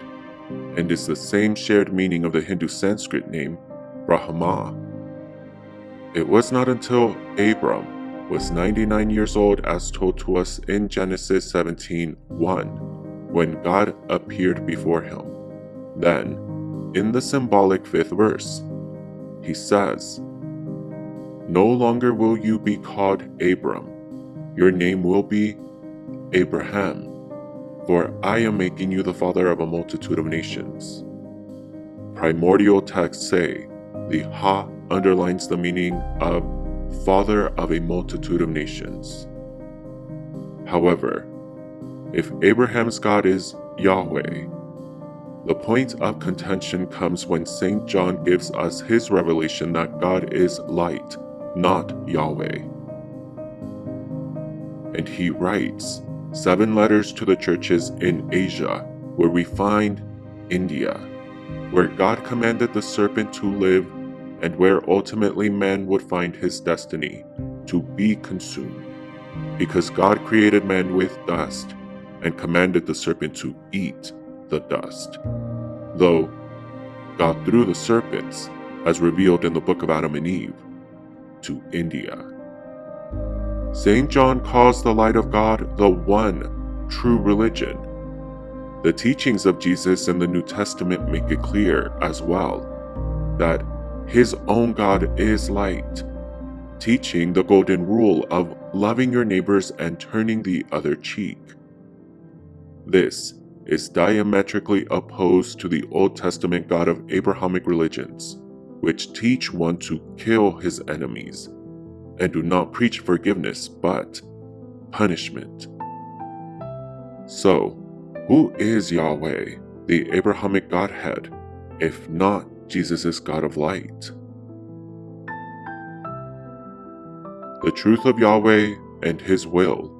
and is the same shared meaning of the Hindu Sanskrit name Brahma. It was not until Abram was 99 years old, as told to us in Genesis 17:1, when God appeared before him. Then, in the symbolic 5th verse, he says, "No longer will you be called Abram, your name will be Abraham, for I am making you the father of a multitude of nations." Primordial texts say the Ha underlines the meaning of father of a multitude of nations. However, if Abraham's God is Yahweh, the point of contention comes when St. John gives us his revelation that God is light, not Yahweh. And he writes 7 letters to the churches in Asia, where we find India, where God commanded the serpent to live, and where ultimately man would find his destiny to be consumed, because God created man with dust and commanded the serpent to eat the dust. Though God threw the serpents, as revealed in the book of Adam and Eve, to India. St. John calls the light of God the one true religion. The teachings of Jesus in the New Testament make it clear as well that his own God is light, teaching the golden rule of loving your neighbors and turning the other cheek. This is diametrically opposed to the Old Testament God of Abrahamic religions, which teach one to kill his enemies and do not preach forgiveness but punishment. So, who is Yahweh, the Abrahamic Godhead, if not Jesus' God of light? The truth of Yahweh and his will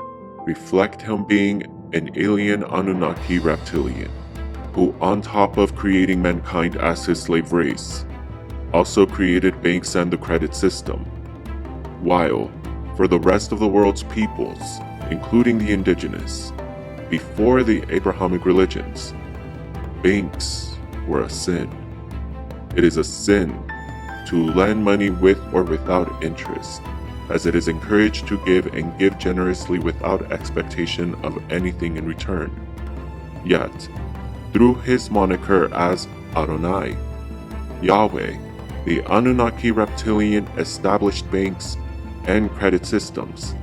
reflect him being an alien Anunnaki reptilian, who on top of creating mankind as his slave race, also created banks and the credit system, while for the rest of the world's peoples, including the indigenous, before the Abrahamic religions, banks were a sin. It is a sin to lend money with or without interest, as it is encouraged to give and give generously without expectation of anything in return. Yet, through his moniker as Adonai, Yahweh, the Anunnaki reptilian established banks and credit systems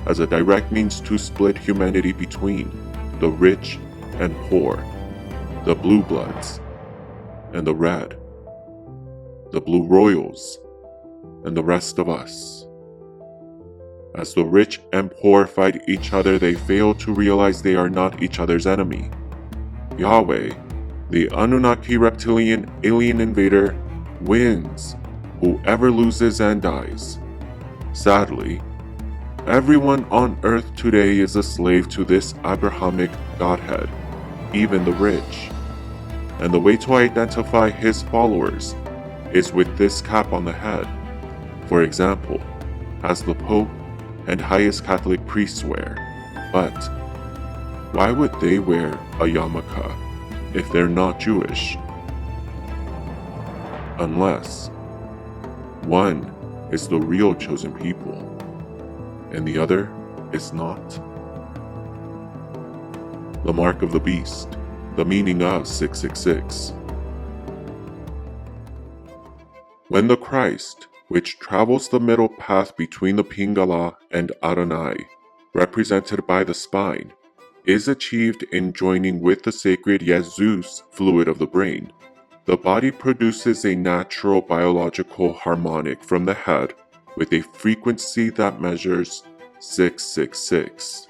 as a direct means to split humanity between the rich and poor, the blue bloods and the red, the blue royals and the rest of us. As the rich and poor fight each other, they fail to realize they are not each other's enemy. Yahweh, the Anunnaki reptilian alien invader, wins whoever loses and dies. Sadly, everyone on earth today is a slave to this Abrahamic Godhead, even the rich. And the way to identify his followers is with this cap on the head. For example, as the Pope and highest Catholic priests wear. But why would they wear a yarmulke if they're not Jewish? unless one is the real chosen people and the other is not. The mark of the beast, the meaning of 666. When the Christ, which travels the middle path between the Pingala and Adonai, represented by the spine, is achieved in joining with the sacred Jesus fluid of the brain, the body produces a natural biological harmonic from the head with a frequency that measures 666.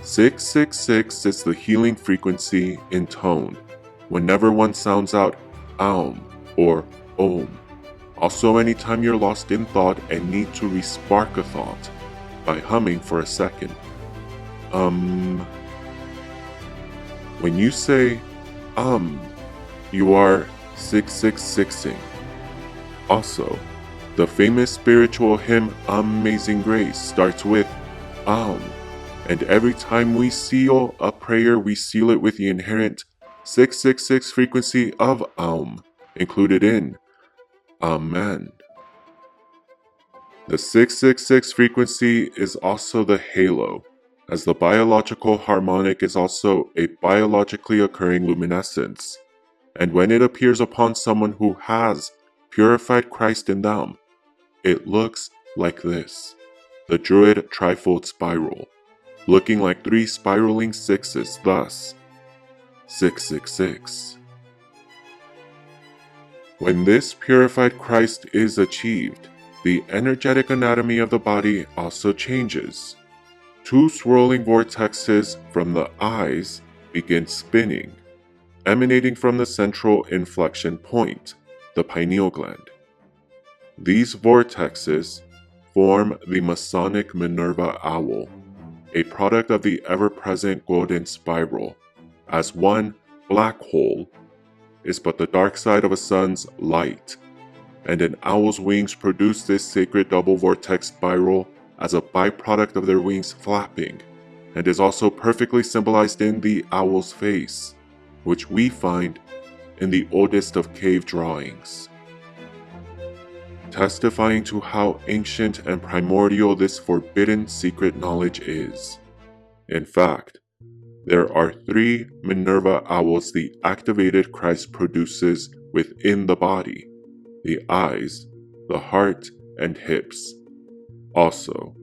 666 is the healing frequency in tone whenever one sounds out Aum or Om. Also anytime you're lost in thought and need to respark a thought by humming for a second. When you say you are 666ing. Also, the famous spiritual hymn Amazing Grace starts with and every time we seal a prayer, we seal it with the inherent 666 frequency of included in Amen. The 666 frequency is also the halo, as the biological harmonic is also a biologically occurring luminescence, and when it appears upon someone who has purified Christ in them, it looks like this, the Druid trifold spiral, looking like 3 spiraling sixes, thus 666. When this purified Christ is achieved, the energetic anatomy of the body also changes. 2 swirling vortexes from the eyes begin spinning, emanating from the central inflection point, the pineal gland. These vortexes form the Masonic Minerva owl, a product of the ever-present golden spiral, as one black hole is but the dark side of a sun's light, and an owl's wings produce this sacred double vortex spiral as a byproduct of their wings flapping, and is also perfectly symbolized in the owl's face, which we find in the oldest of cave drawings, testifying to how ancient and primordial this forbidden secret knowledge is. In fact, there are 3 Minerva owls the activated Christ produces within the body: the eyes, the heart, and hips. Also,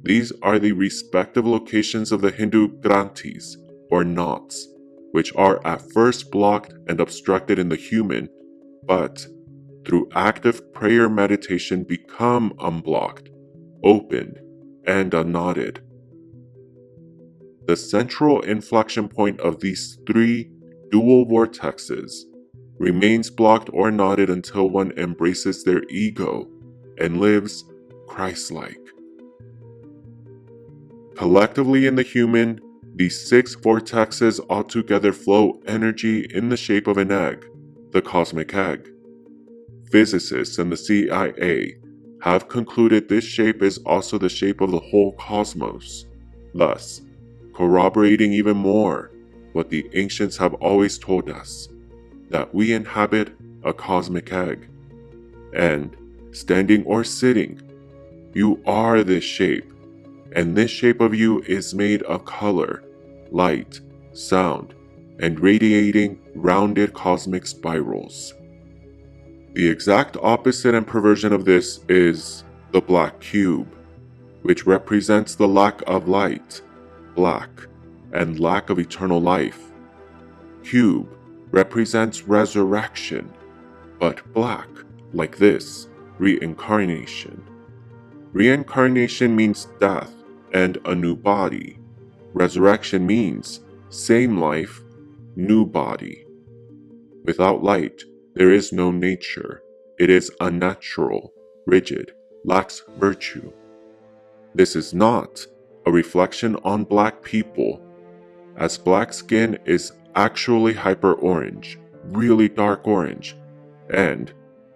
these are the respective locations of the Hindu granthis, or knots, which are at first blocked and obstructed in the human, but through active prayer meditation become unblocked, opened, and unknotted. The central inflection point of these 3 dual vortexes remains blocked or knotted until one embraces their ego and lives Christ-like. Collectively in the human, these 6 vortexes altogether flow energy in the shape of an egg, the cosmic egg. Physicists and the CIA have concluded this shape is also the shape of the whole cosmos, thus corroborating even more what the ancients have always told us, that we inhabit a cosmic egg. And, standing or sitting, you are this shape, and this shape of you is made of color, light, sound, and radiating rounded cosmic spirals. The exact opposite and perversion of this is the black cube, which represents the lack of light, black, and lack of eternal life. Cube represents resurrection, but black, like this, reincarnation. Reincarnation means death and a new body. Resurrection means same life, new body. Without light, there is no nature. It is unnatural, rigid, lacks virtue. This is not a reflection on black people, as black skin is actually hyper orange, really dark orange, and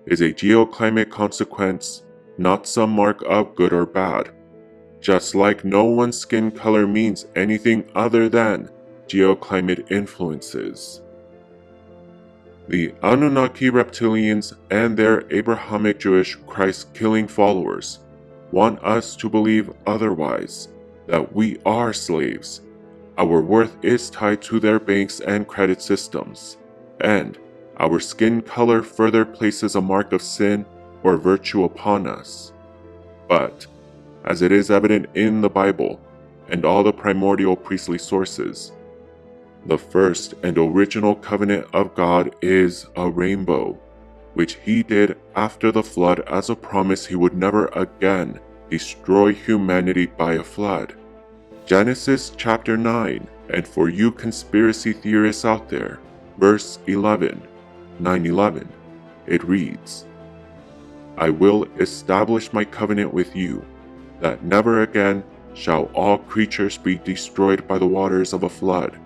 is a geoclimate consequence, not some mark of good or bad, just like no one's skin color means anything other than geoclimate influences. The Anunnaki reptilians and their Abrahamic Jewish Christ-killing followers want us to believe otherwise, that we are slaves. Our worth is tied to their banks and credit systems, and our skin color further places a mark of sin or virtue upon us. But, as it is evident in the Bible and all the primordial priestly sources, the first and original covenant of God is a rainbow, which he did after the flood as a promise he would never again destroy humanity by a flood. Genesis chapter 9, and for you conspiracy theorists out there, verse 11, 9:11, it reads, I will establish my covenant with you, that never again shall all creatures be destroyed by the waters of a flood.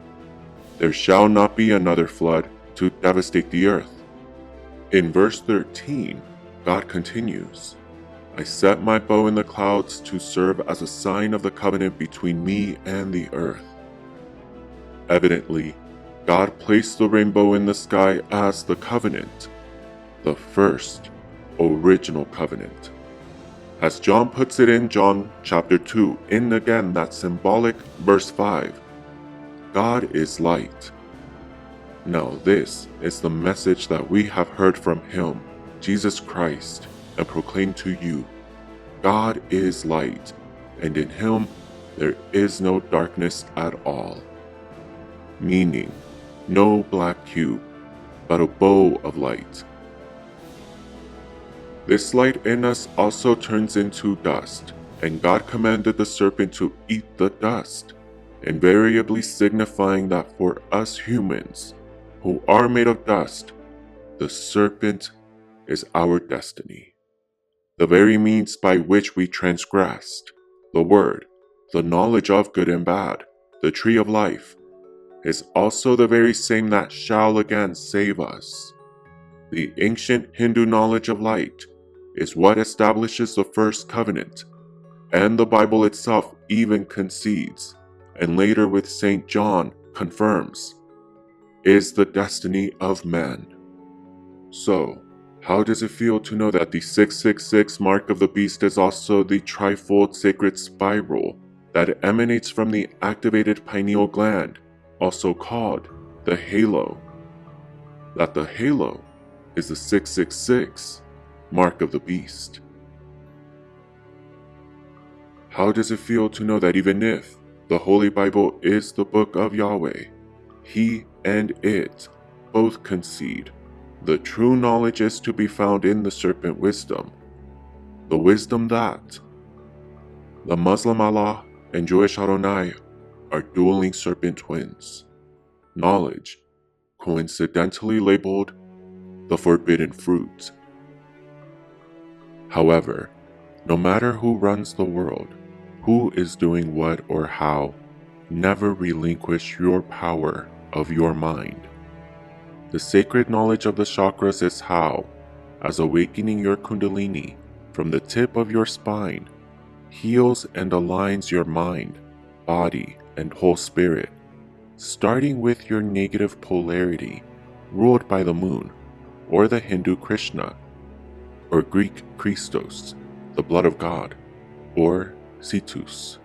There shall not be another flood to devastate the earth. In verse 13, God continues, I set my bow in the clouds to serve as a sign of the covenant between me and the earth. Evidently, God placed the rainbow in the sky as the covenant, the first, original covenant. As John puts it in John chapter 2, in again that symbolic verse 5, God is light. Now this is the message that we have heard from him, Jesus Christ, and proclaim to you. God is light, and in him there is no darkness at all. Meaning, no black cube, but a bow of light. This light in us also turns into dust, and God commanded the serpent to eat the dust, invariably signifying that for us humans, who are made of dust, the serpent is our destiny. The very means by which we transgressed, the word, the knowledge of good and bad, the tree of life, is also the very same that shall again save us. The ancient Hindu knowledge of light is what establishes the first covenant, and the Bible itself even concedes, and later with St. John confirms, is the destiny of man. So, how does it feel to know that the 666 mark of the beast is also the trifold sacred spiral that emanates from the activated pineal gland, also called the halo? That the halo is the 666 mark of the beast. How does it feel to know that even if the Holy Bible is the book of Yahweh, he and it both concede the true knowledge is to be found in the serpent wisdom, the wisdom that the Muslim Allah and Jewish Adonai are dueling serpent twins, knowledge coincidentally labeled the forbidden fruit. However, no matter who runs the world, who is doing what or how, never relinquish your power of your mind. The sacred knowledge of the chakras is how, as awakening your kundalini from the tip of your spine, heals and aligns your mind, body, and whole spirit, starting with your negative polarity, ruled by the moon, or the Hindu Krishna, or Greek Christos, the blood of God, or Cetus.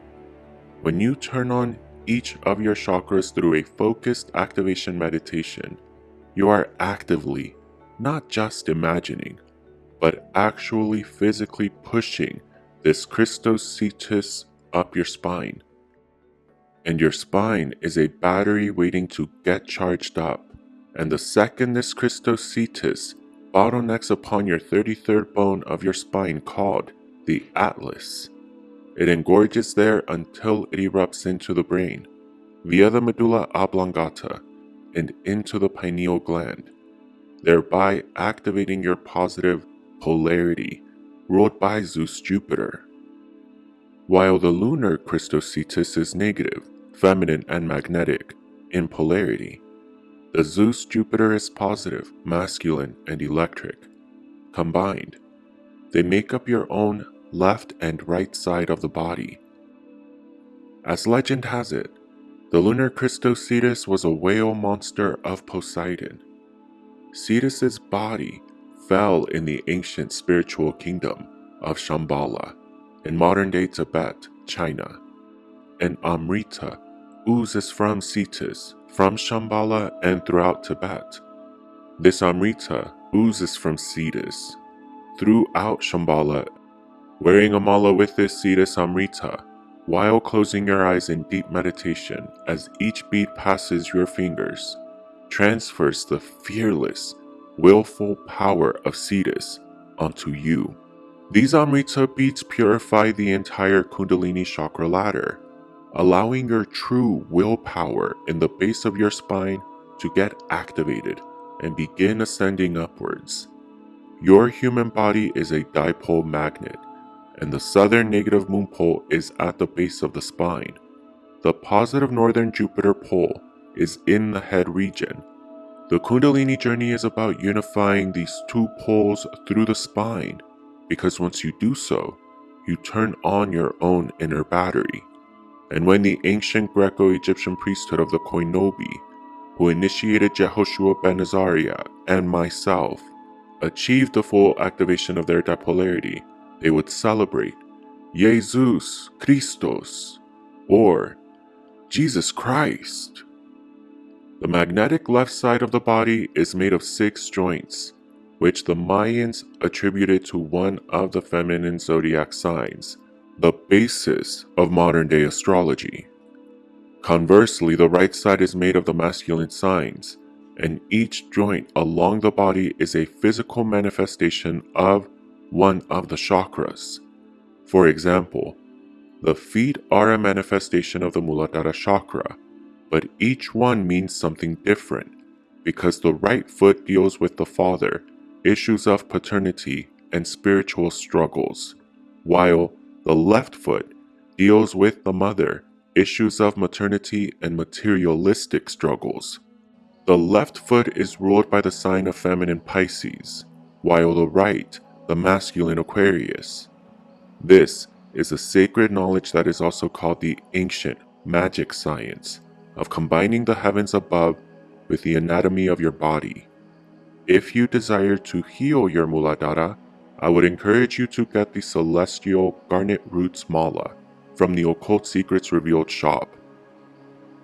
When you turn on each of your chakras through a focused activation meditation, you are actively, not just imagining, but actually physically pushing this Christos Cetus up your spine. And your spine is a battery waiting to get charged up, and the second this Christos Cetus bottlenecks upon your 33rd bone of your spine called the atlas, it engorges there until it erupts into the brain, via the medulla oblongata, and into the pineal gland, thereby activating your positive polarity, ruled by Zeus Jupiter. While the lunar Christos Cetus is negative, feminine, and magnetic in polarity, the Zeus Jupiter is positive, masculine, and electric. Combined, they make up your own left and right side of the body. As legend has it, the lunar Christos Cetus was a whale monster of Poseidon. Cetus's body fell in the ancient spiritual kingdom of Shambhala in modern-day Tibet, China, and Amrita oozes from Cetus, from Shambhala and throughout Tibet. This Amrita oozes from Cetus throughout Shambhala. Wearing a mala with this Cetus Amrita, while closing your eyes in deep meditation as each bead passes your fingers, transfers the fearless, willful power of Cetus onto you. These Amrita beads purify the entire Kundalini chakra ladder, allowing your true willpower in the base of your spine to get activated and begin ascending upwards. Your human body is a dipole magnet, and the southern negative moon pole is at the base of the spine. The positive northern Jupiter pole is in the head region. The Kundalini journey is about unifying these two poles through the spine, because once you do so, you turn on your own inner battery. And when the ancient Greco-Egyptian priesthood of the Koinobi, who initiated Jehoshua ben Azariah and myself, achieved the full activation of their dipolarity, they would celebrate Jesus Christos, or Jesus Christ. The magnetic left side of the body is made of 6 joints, which the Mayans attributed to one of the feminine zodiac signs, the basis of modern-day astrology. Conversely, the right side is made of the masculine signs, and each joint along the body is a physical manifestation of one of the chakras. For example, the feet are a manifestation of the Muladhara chakra, but each one means something different, because the right foot deals with the father, issues of paternity, and spiritual struggles, while the left foot deals with the mother, issues of maternity and materialistic struggles. The left foot is ruled by the sign of feminine Pisces, while the right, the masculine Aquarius. This is a sacred knowledge that is also called the ancient magic science of combining the heavens above with the anatomy of your body. If you desire to heal your Muladhara, I would encourage you to get the Celestial Garnet Roots Mala from the Occult Secrets Revealed shop.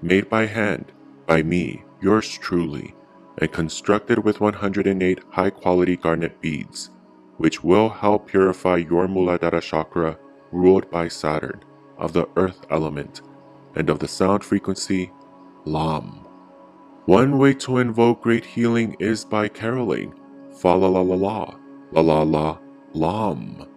Made by hand, by me, yours truly, and constructed with 108 high-quality garnet beads, which will help purify your Muladhara chakra ruled by Saturn, of the earth element, and of the sound frequency, Lam. One way to invoke great healing is by caroling, fa la la la la, la la la, Lam.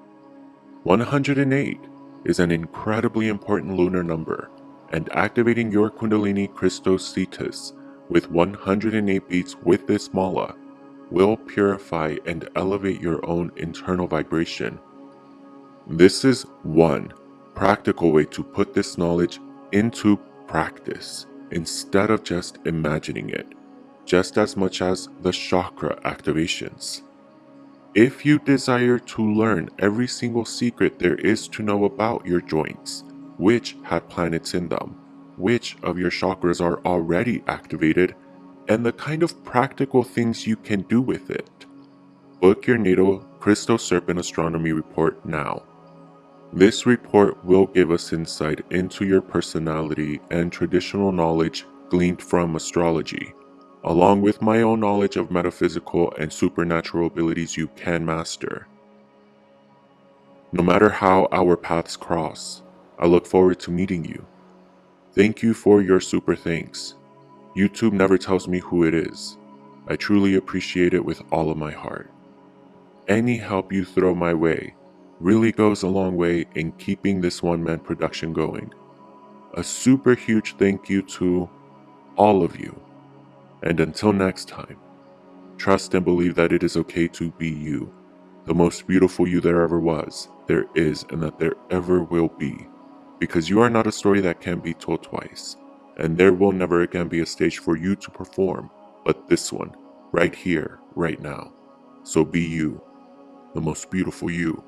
108 is an incredibly important lunar number, and activating your Kundalini Christos Cetus with 108 beats with this mala will purify and elevate your own internal vibration. This is one practical way to put this knowledge into practice instead of just imagining it, just as much as the chakra activations. If you desire to learn every single secret there is to know about your joints, which had planets in them, which of your chakras are already activated, and the kind of practical things you can do with it, book your Natal Crystal Serpent Astronomy Report now. This report will give us insight into your personality and traditional knowledge gleaned from astrology, along with my own knowledge of metaphysical and supernatural abilities you can master. No matter how our paths cross, I look forward to meeting you. Thank you for your super thanks. YouTube never tells me who it is. I truly appreciate it with all of my heart. Any help you throw my way really goes a long way in keeping this one-man production going. A super huge thank you to all of you. And until next time, trust and believe that it is okay to be you, the most beautiful you there ever was, there is, and that there ever will be, because you are not a story that can be told twice, and there will never again be a stage for you to perform, but this one, right here, right now. So be you, the most beautiful you.